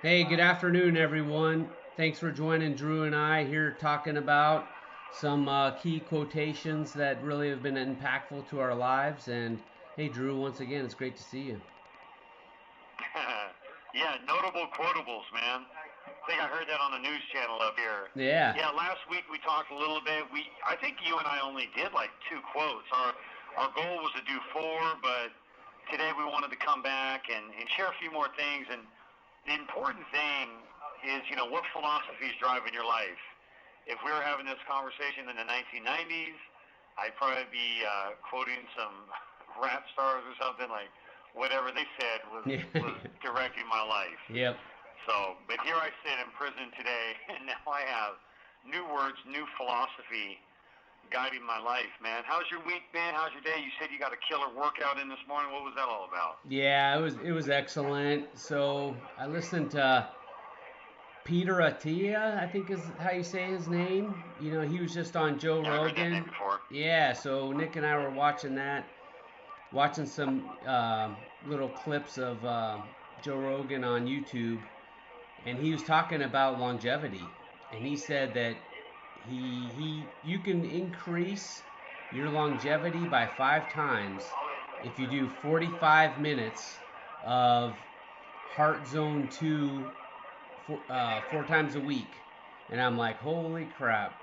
Hey, good afternoon, everyone. Thanks for joining Drew and I here talking about some key quotations that really have been impactful to our lives. And hey, Drew, once again, it's great to see you. Yeah, notable quotables, man. I think I heard that on the news channel up here. Yeah, Yeah, last week we talked a little bit. I think you and I only did like two quotes. Our goal was to do four, but today we wanted to come back and share a few more things. And the important thing is, what philosophies driving your life. If we were having this conversation in the 1990s, I'd probably be quoting some rap stars or something like whatever they said was yeah, was directing my life. yep, So, but here I sit in prison today, and now I have new words, new philosophy guiding my life. Man, how's your week been? How's your day? You said you got a killer workout in this morning. What was that all about? yeah. It was excellent. So I listened to Peter Attia, I think is how you say his name. He was just on Joe Yeah, I heard that name Rogan. before. Yeah, so Nick and I were watching that, watching some little clips of Joe Rogan on YouTube, and he was talking about longevity, and he said that he you can increase your longevity by 5 times if you do 45 minutes of Heart Zone 2 four times a week. And I'm like, holy crap,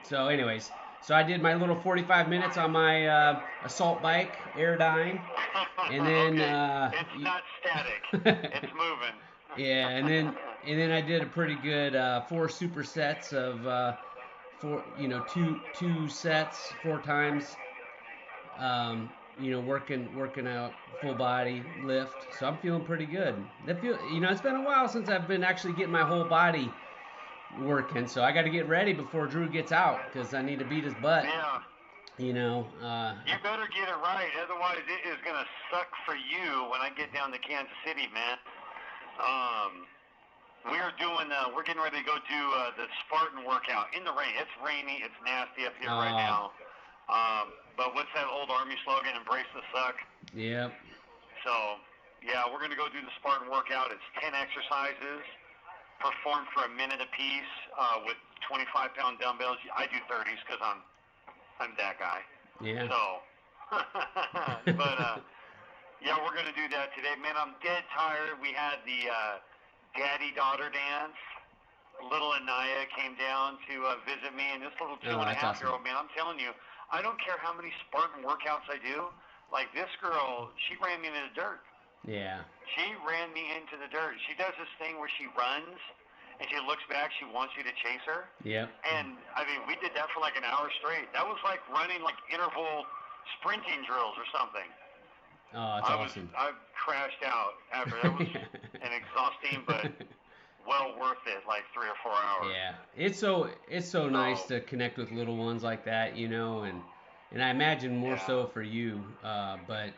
So, anyways, so I did my little 45 minutes on my assault bike, Airdyne, and then Okay, it's not static. It's moving. yeah, and then I did a pretty good four supersets of two sets 4 times, working out full body lift. So I'm feeling pretty good. It's been a while since I've been actually getting my whole body working. So I got to get ready before Drew gets out because I need to beat his butt. Yeah, You know, uh, you better get it right, otherwise it is gonna suck for you when I get down to Kansas City, man. Um, we're getting ready to go do the Spartan workout in the rain. It's rainy, it's nasty up here right uh, now. But what's that old Army slogan? Embrace the suck. yep. So, yeah, we're going to go do the Spartan workout. It's 10 exercises, performed for a minute apiece with 25-pound dumbbells. I do 30s because I'm that guy. Yeah. So, but yeah, we're going to do that today. Man, I'm dead tired. We had the daddy-daughter dance. Little Anaya came down to visit me, and this little two Oh, and a that's half year awesome. old man, I'm telling you, I don't care how many Spartan workouts I do. Like this girl, she ran me into the dirt. Yeah. She ran me into the dirt. She does this thing where she runs and she looks back. She wants you to chase her. Yep. And I mean, we did that for like an hour straight. That was like running like interval sprinting drills or something. Oh, that's awesome. I crashed out after that was an exhausting but well worth it, like 3 or 4 hours. Yeah, it's so nice So to connect with little ones like that, and I imagine more yeah, so for you. But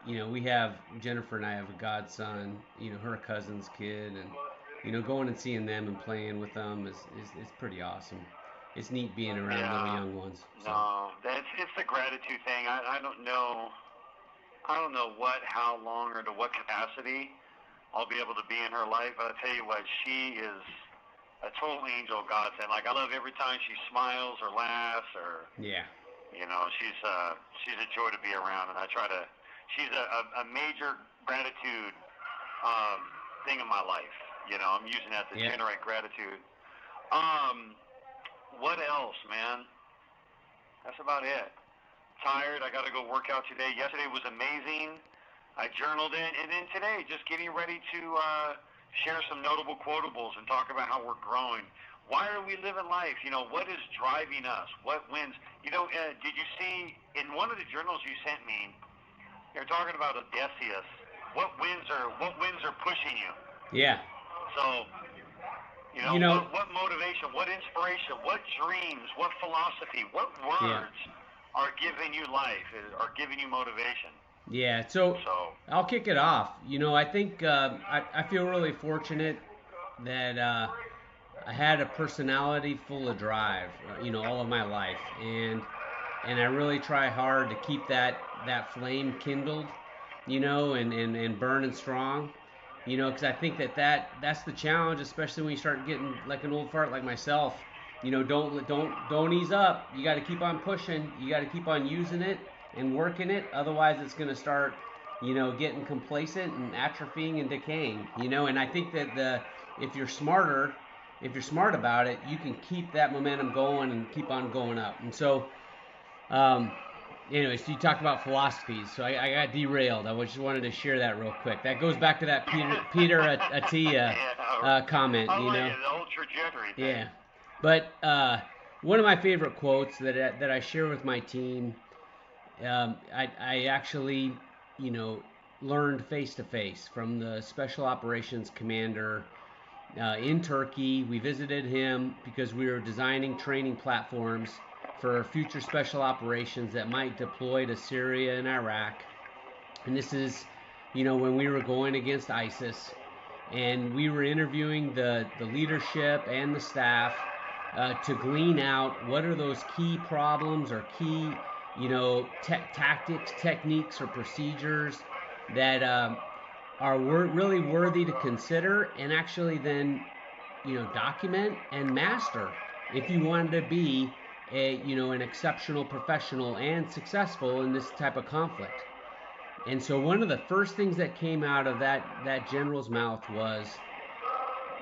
we have Jennifer and I have a godson, her cousin's kid, and going and seeing them and playing with them is pretty awesome. It's neat being around little yeah. young ones. So No, that's it's the gratitude thing. I don't know. I don't know what, how long, or to what capacity I'll be able to be in her life. But I tell you what, she is a total angel of God sent. Like I love every time she smiles or laughs or yeah, she's a joy to be around. And I try to. She's a major gratitude thing in my life. I'm using that to yeah, generate gratitude. Um, what else, man? That's about it. Tired. I got to go work out today. Yesterday was amazing. I journaled it, and then today, just getting ready to share some notable quotables and talk about how we're growing. Why are we living life? What is driving us? What wins? Did you see in one of the journals you sent me? You're talking about Odysseus. What wins are pushing you? yeah. So, You know, what motivation, what inspiration, what dreams, what philosophy, what yeah, words are giving you life, are giving you motivation? yeah. So So, I'll kick it off. I think I feel really fortunate that I had a personality full of drive, all of my life, and I really try hard to keep that flame kindled, and burning strong. You know, because I think that's the challenge, especially when you start getting like an old fart like myself. You know, don't ease up. You got to keep on pushing. You got to keep on using it and working it. Otherwise, it's going to start, getting complacent and atrophying and decaying. You know, and I think that if you're smarter, if you're smart about it, you can keep that momentum going and keep on going up. And so, um, anyways, you talked about philosophies, so I got derailed. I just wanted to share that real quick. That goes back to that Peter Attia comment, I like it, the whole trajectory thing. Yeah, but one of my favorite quotes that I share with my team, I actually, learned face to face from the Special Operations Commander in Turkey. We visited him because we were designing training platforms for future special operations that might deploy to Syria and Iraq. And this is, when we were going against ISIS. And we were interviewing the leadership and the staff to glean out what are those key problems or key, tactics, techniques, or procedures that are really worthy to consider and actually then, document and master if you wanted to be an exceptional professional and successful in this type of conflict. And so one of the first things that came out of that general's mouth was,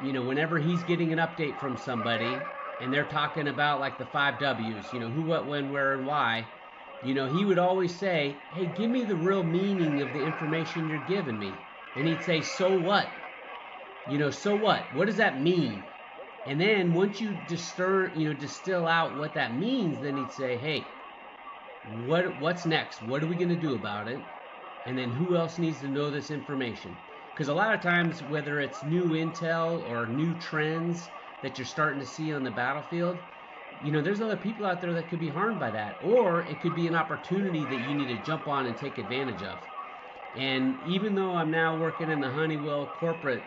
whenever he's getting an update from somebody and they're talking about like the 5 W's, who, what, when, where, and why, he would always say, hey, give me the real meaning of the information you're giving me. And he'd say, so what? So what? What does that mean? And then once you distill out what that means, then he'd say, hey, what's next? What are we going to do about it? And then who else needs to know this information? Because a lot of times, whether it's new intel or new trends that you're starting to see on the battlefield, there's other people out there that could be harmed by that. Or it could be an opportunity that you need to jump on and take advantage of. And even though I'm now working in the Honeywell corporate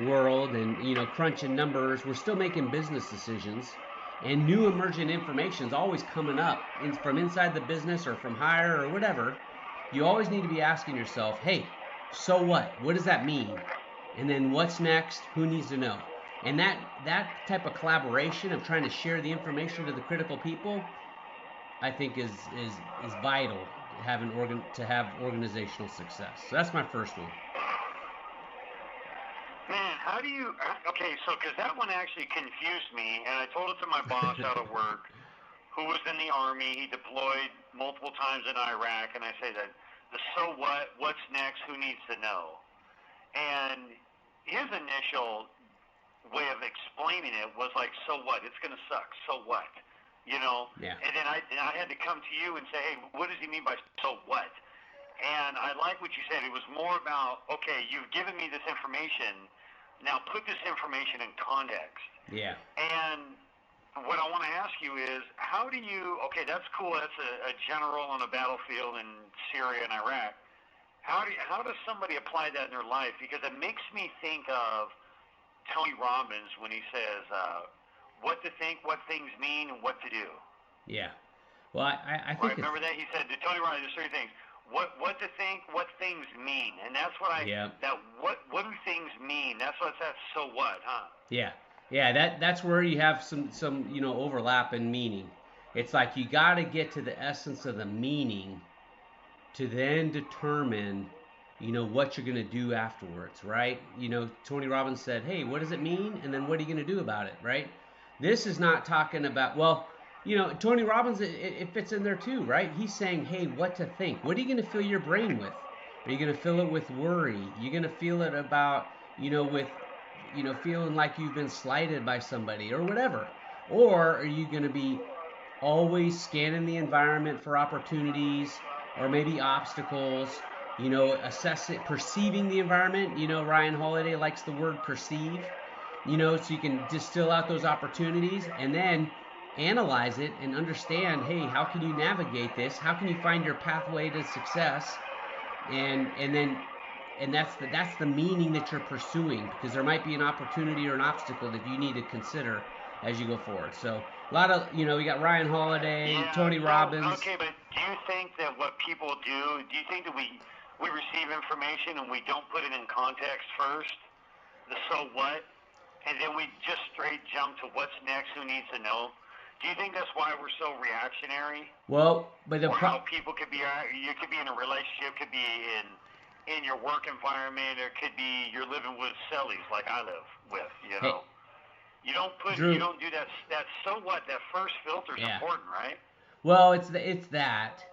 world and, crunching numbers, we're still making business decisions. And new emergent information is always coming up from inside the business or from higher or whatever. You always need to be asking yourself, hey, so what? What does that mean? And then what's next? Who needs to know? And that type of collaboration of trying to share the information to the critical people, I think is vital to have organizational success. So that's my first one. Man, how do you? Okay, so because that one actually confused me, and I told it to my boss out of work, who was in the Army. He deployed multiple times in Iraq, and I say that the so what, what's next, who needs to know? And his initial way of explaining it was like, so what? It's going to suck. So what? Yeah. And then I had to come to you and say, hey, what does he mean by so what? And I like what you said. It was more about, okay, you've given me this information. Now put this information in context. Yeah. And what I want to ask you is, how do you, okay, that's cool, that's a general on a battlefield in Syria and Iraq. How does somebody apply that in their life? Because it makes me think of Tony Robbins when he says, what to think, what things mean, and what to do. Yeah. Well, I think remember that? He said to Tony Robbins, there's three things. What to think, what things mean. And that's what what do things mean? That's so what, huh? Yeah. Yeah, that's where you have some overlap in meaning. It's like you got to get to the essence of the meaning to then determine, what you're going to do afterwards, right? Tony Robbins said, hey, what does it mean? And then what are you going to do about it, right? This is not talking about, Tony Robbins, it fits in there too, right? He's saying, hey, what to think. What are you going to fill your brain with? Are you going to fill it with worry? You're going to feel it about, with feeling like you've been slighted by somebody or whatever? Or are you going to be always scanning the environment for opportunities or maybe obstacles, assessing, perceiving the environment? Ryan Holiday likes the word perceive, so you can distill out those opportunities and then analyze it and understand, hey, how can you navigate this? How can you find your pathway to success? And that's the meaning that you're pursuing, because there might be an opportunity or an obstacle that you need to consider as you go forward. So a lot of, we got Ryan Holiday, Tony Robbins. Okay, but do you think that what people do you think that we we receive information and we don't put it in context first, the so what, and then we just straight jump to what's next, who needs to know. Do you think that's why we're so reactionary? Well, but Or how people could be, you could be in a relationship, could be in your work environment, or could be you're living with cellies like I live with, you know. You don't put, Drew, you don't do that. That so what? That first filter is important, right? Well, it's that,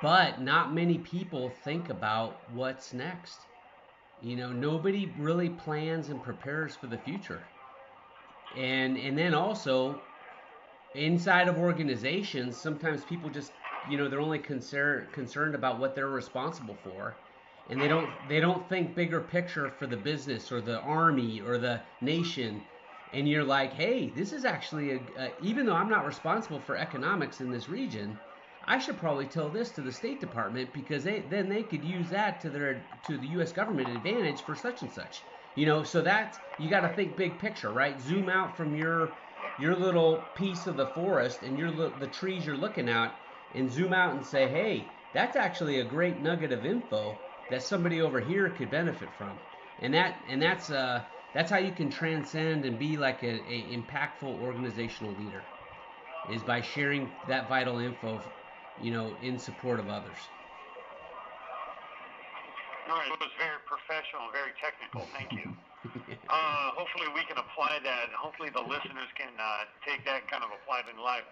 but not many people think about what's next. You know, nobody really plans and prepares for the future. And then also inside of organizations, sometimes people just, you know, they're only concerned about what they're responsible for, and they don't think bigger picture for the business or the army or the nation. And you're like, hey, this is actually even though I'm not responsible for economics in this region, I should probably tell this to the State Department because then they could use that to the U.S. government advantage for such and such. You know, so that you got to think big picture, right? Zoom out from your little piece of the forest and the trees you're looking at, and zoom out and say, hey, that's actually a great nugget of info that somebody over here could benefit from. And that's how you can transcend and be like a impactful organizational leader, is by sharing that vital info, you know, in support of others. All right, it was very professional, very technical. Thank you. Hopefully we can apply that. Hopefully the listeners can take that and kind of apply it in life.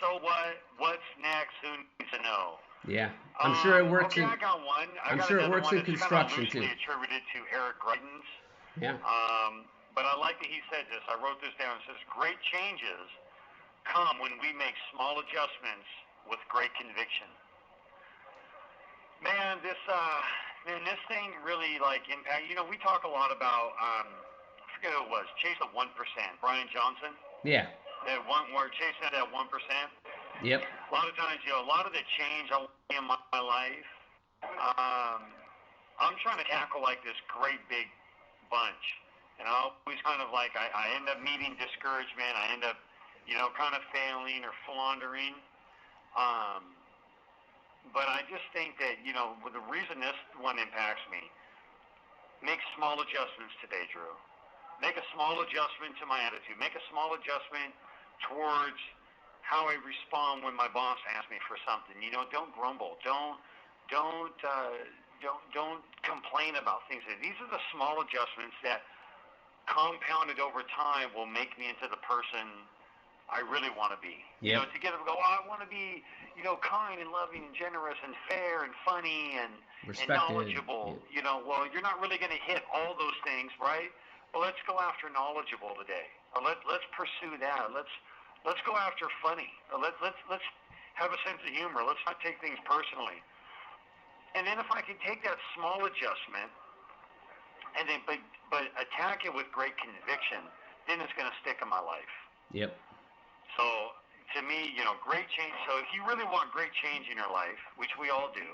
So what? What's next? Who needs to know? Yeah, I'm sure it works. Okay, I got one. I'm sure it works in construction too. Attributed to Eric Greitens. Yeah. But I like that he said this. I wrote this down. It says, great changes come when we make small adjustments with great conviction. Man, this thing really like impact. You know, we talk a lot about I forget who it was. Chase the 1%. Brian Johnson. Yeah. That one where chasing that 1%. Yep. A lot of times, you know, a lot of the change in my life, I'm trying to tackle like this great big bunch. And I always kind of like, I end up meeting discouragement. I end up, you know, kind of failing or floundering. But I just think that, you know, the reason this one impacts me, make small adjustments today, Drew. Make a small adjustment to my attitude. Make a small adjustment towards how I respond when my boss asks me for something. You know, don't grumble. Don't complain about things. These are the small adjustments that, compounded over time, will make me into the person I really want to be. Yep. You know, to get them to go, I want to be, you know, kind and loving and generous and fair and funny and knowledgeable. Yep. You know, well, you're not really going to hit all those things, right? Well, let's go after knowledgeable today. Or let's pursue that. Let's go after funny. Or let's have a sense of humor. Let's not take things personally. And then if I can take that small adjustment and then but attack it with great conviction, then it's going to stick in my life. Yep. So to me, you know, great change. So if you really want great change in your life, which we all do,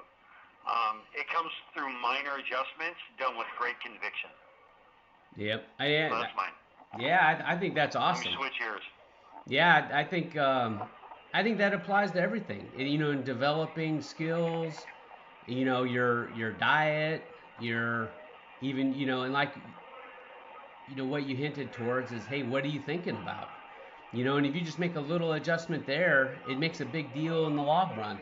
it comes through minor adjustments done with great conviction. Yep. So that's mine. Yeah, I think that's awesome. Switch yours. Yeah, I think that applies to everything. You know, in developing skills, you know, your diet, your even, you know, and like, you know, what you hinted towards is, hey, what are you thinking about? You know, and if you just make a little adjustment there, it makes a big deal in the long run.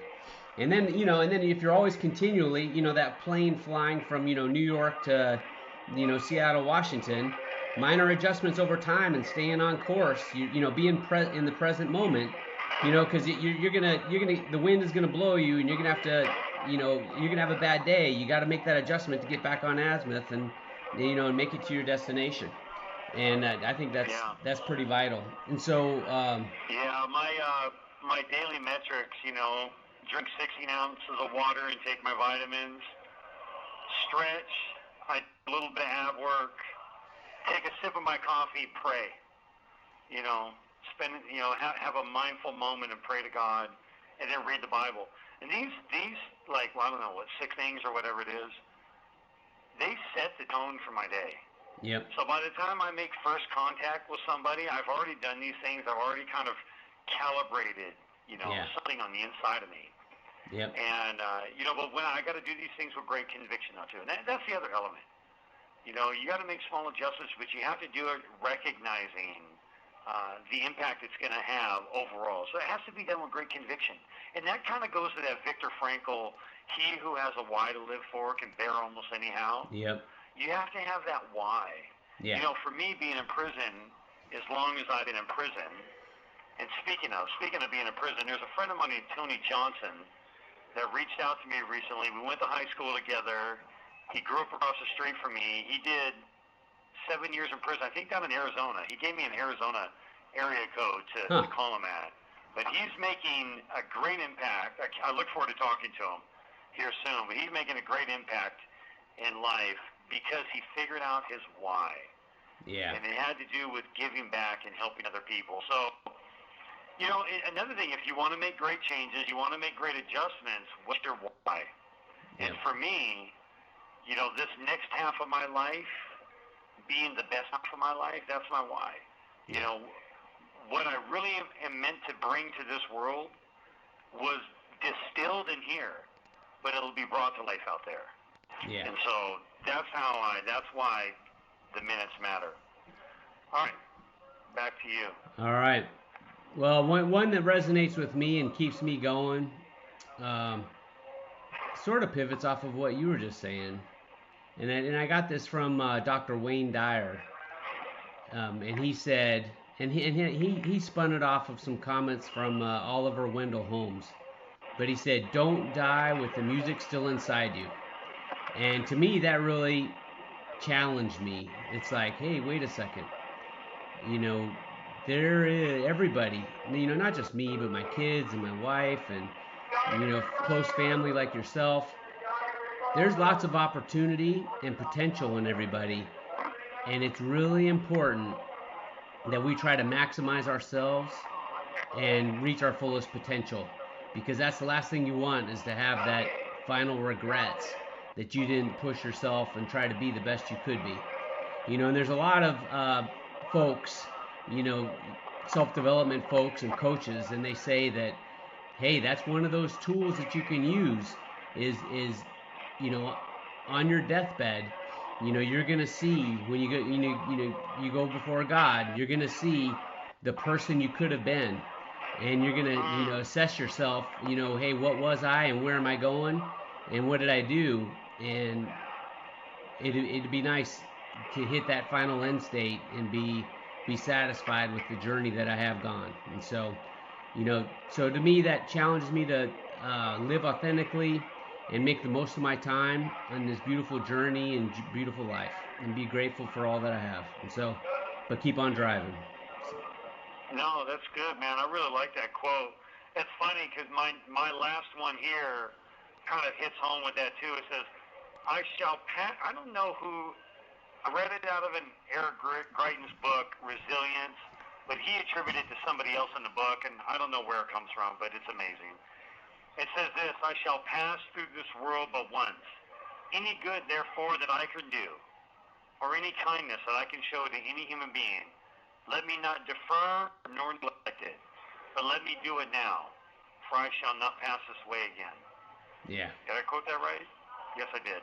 And then, you know, if you're always continually, you know, that plane flying from, you know, New York to, you know, Seattle, Washington, minor adjustments over time and staying on course, you know, be in the present moment, you know, because you're gonna the wind is gonna blow you, and you're gonna have to, you know, you're gonna have a bad day. You got to make that adjustment to get back on azimuth and, you know, and make it to your destination. And I think that's pretty vital. And so yeah, my daily metrics, you know, drink 16 ounces of water and take my vitamins, stretch, I do a little bit of ab work, take a sip of my coffee, pray, you know, have a mindful moment and pray to God, and then read the Bible. And these like, well, I don't know, 6 things or whatever it is, they set the tone for my day. Yep. So by the time I make first contact with somebody, I've already done these things. I've already kind of calibrated, you know, something on the inside of me. Yep. And but when I got to do these things with great conviction now too, and that's the other element. You got to make small adjustments, but you have to do it recognizing the impact it's going to have overall. So it has to be done with great conviction. And that kind of goes to that Viktor Frankl, he who has a why to live for can bear almost anyhow. Yep. You have to have that why. Yeah. For me, being in prison, as long as I've been in prison, and speaking of being in prison, there's a friend of mine named Tony Johnson that reached out to me recently. We went to high school together. He grew up across the street from me. He did 7 years in prison, I think down in Arizona. He gave me an Arizona area code to call him at. But he's making a great impact. I look forward to talking to him here soon. But he's making a great impact in life because he figured out his why. Yeah. And it had to do with giving back and helping other people. So, another thing, if you want to make great changes, you want to make great adjustments, what's your why? And for me, this next half of my life, being the best half of my life, that's my why. What I really am meant to bring to this world was distilled in here, but it'll be brought to life out there. Yeah. And so that's why the minutes matter. All right, back to you. All right. Well, one that resonates with me and keeps me going, sort of pivots off of what you were just saying. And I got this from Dr. Wayne Dyer, and he said, and he spun it off of some comments from Oliver Wendell Holmes, but he said, "Don't die with the music still inside you," and to me that really challenged me. It's like, hey, wait a second, there is everybody, not just me, but my kids and my wife and close family like yourself. There's lots of opportunity and potential in everybody, and it's really important that we try to maximize ourselves and reach our fullest potential, because that's the last thing you want, is to have that final regrets that you didn't push yourself and try to be the best you could be. And there's a lot of folks, self-development folks and coaches, and they say that, hey, that's one of those tools that you can use is on your deathbed, you're gonna see when you go, you go before God, you're gonna see the person you could have been, and you're gonna, assess yourself, hey, what was I and where am I going, and what did I do, and it'd be nice to hit that final end state and be satisfied with the journey that I have gone. And so, so to me that challenges me to live authentically and make the most of my time on this beautiful journey and beautiful life, and be grateful for all that I have. And so, but keep on driving. No, that's good, man. I really like that quote. It's funny because my last one here kind of hits home with that too. It says, "I shall pass." I don't know who. I read it out of an Eric Greitens book, Resilience, but he attributed it to somebody else in the book, and I don't know where it comes from, but it's amazing. It says this: "I shall pass through this world but once. Any good, therefore, that I can do, or any kindness that I can show to any human being, let me not defer nor neglect it, but let me do it now, for I shall not pass this way again." Yeah. Did I quote that right? Yes, I did.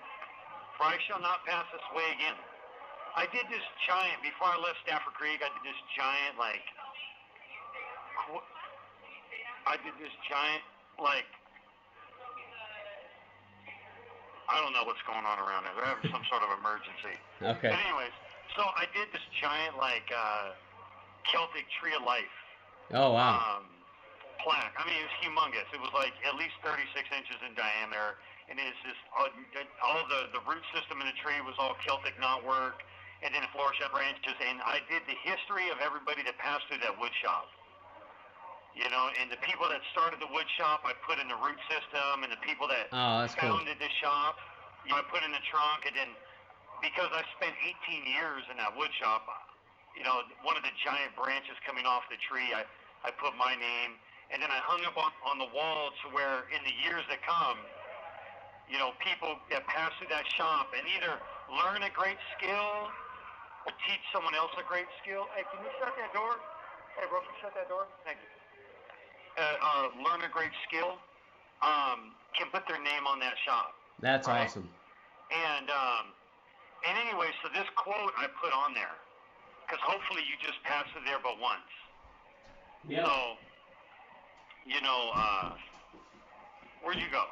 "For I shall not pass this way again." I did this giant, before I left Stafford Creek, I did this giant, like, I don't know what's going on around there. They're having some sort of emergency. Okay. But anyways, so I did this giant, like, Celtic Tree of Life. Oh, wow. Plaque. I mean, it was humongous. It was like at least 36 inches in diameter, and it's just all the root system in the tree was all Celtic knotwork, and then floor-shaped branches. And I did the history of everybody that passed through that wood shop. And the people that started the wood shop, I put in the root system, and the people that founded the shop, I put in the trunk. And then, because I spent 18 years in that wood shop, one of the giant branches coming off the tree, I put my name, and then I hung up on the wall to where in the years that come, people that pass through that shop and either learn a great skill or teach someone else a great skill. Hey, can you shut that door? Hey, bro, can you shut that door? Thank you. Learn a great skill, can put their name on that shop. That's right? awesome. And anyway, so this quote I put on there because hopefully you just pass it there but once. Yeah. So, you know, where'd you go?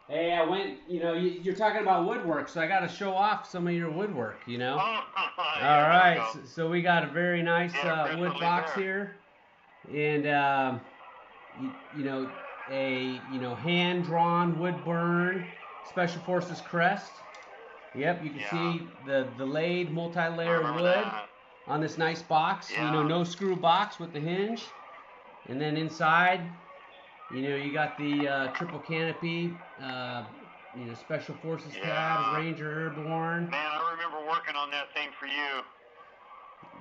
Hey, I went. You're talking about woodwork, so I got to show off some of your woodwork. Oh, All yeah, right. So we got a very nice Yeah, wood crystal box there. here, and a hand-drawn wood burn Special Forces crest. Yep, you can Yeah. see the laid I multi-layer remember wood that. on this nice box. Yeah. No screw box with the hinge, and then inside, you got the triple canopy, Special Forces tabs, Yeah. Ranger Airborne. Man, I remember working on that thing for you.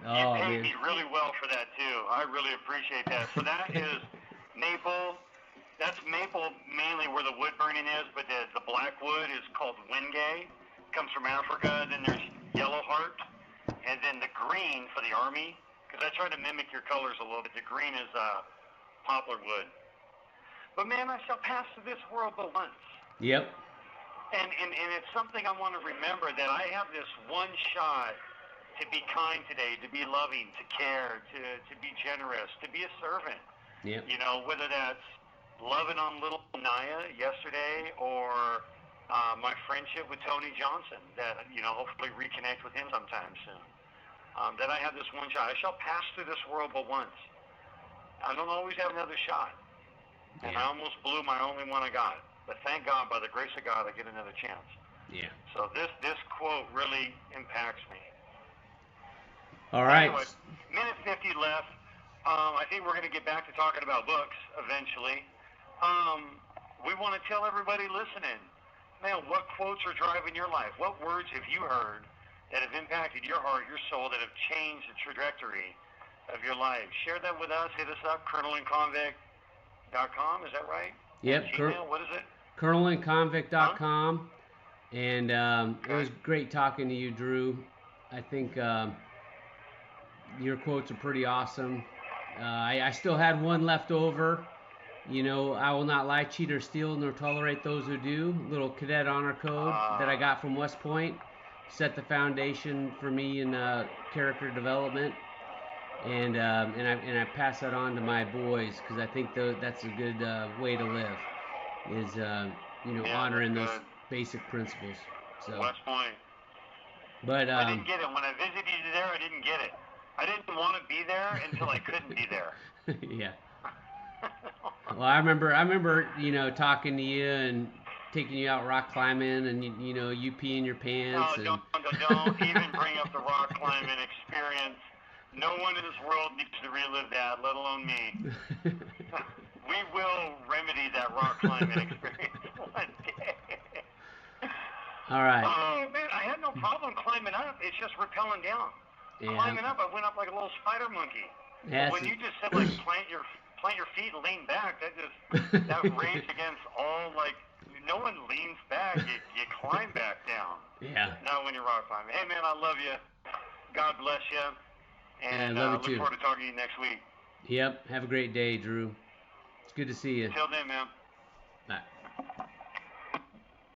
You Oh paid man. me really well for that too. I really appreciate that. So that is maple. That's maple mainly where the wood burning is, but the black wood is called Wingay. Comes from Africa. Then there's yellow heart, and then the green for the army. Because I try to mimic your colors a little bit. The green is poplar wood. But man, I shall pass through this world but once. Yep. And it's something I want to remember, that I have this one shot to be kind today, to be loving, to care, to be generous, to be a servant. Yep. Whether that's loving on little Naya yesterday or my friendship with Tony Johnson, that, hopefully reconnect with him sometime soon. That I have this one shot. I shall pass through this world but once. I don't always have another shot. And I almost blew my only one I got. But thank God, by the grace of God, I get another chance. Yeah. So this quote really impacts me. All right. Anyway, minute 50 left. I think we're going to get back to talking about books eventually. We want to tell everybody listening, man, what quotes are driving your life? What words have you heard that have impacted your heart, your soul, that have changed the trajectory of your life? Share that with us. Hit us up, colonelandconvict.com. Is that right? Yep. Gmail, what is it? colonelandconvict.com. And it was great talking to you, Drew. I think your quotes are pretty awesome. I still had one left over. I will not lie, cheat, or steal, nor tolerate those who do. Little cadet honor code that I got from West Point. Set the foundation for me in character development. And I pass that on to my boys, because I think that's a good way to live, is honoring those basic principles. So West Point. But I didn't get it when I visited you there. I didn't get it. I didn't want to be there until I couldn't be there. Yeah. Well, I remember talking to you and taking you out rock climbing, and you peeing your pants. No, don't even bring up the rock climbing experience. No one in this world needs to relive that, let alone me. We will remedy that rock climbing experience one day. All right. Oh man, I had no problem climbing up. It's just rappelling down. Yeah. Climbing up, I went up like a little spider monkey. Yes. When you just said like plant your feet and lean back, that raged against all, like, no one leans back. You climb back down. Yeah. Not when you're rock climbing. Hey man, I love you. God bless you. And I love you look too. forward to talking to you next week. Yep. Have a great day, Drew. It's good to see you. Till then, man.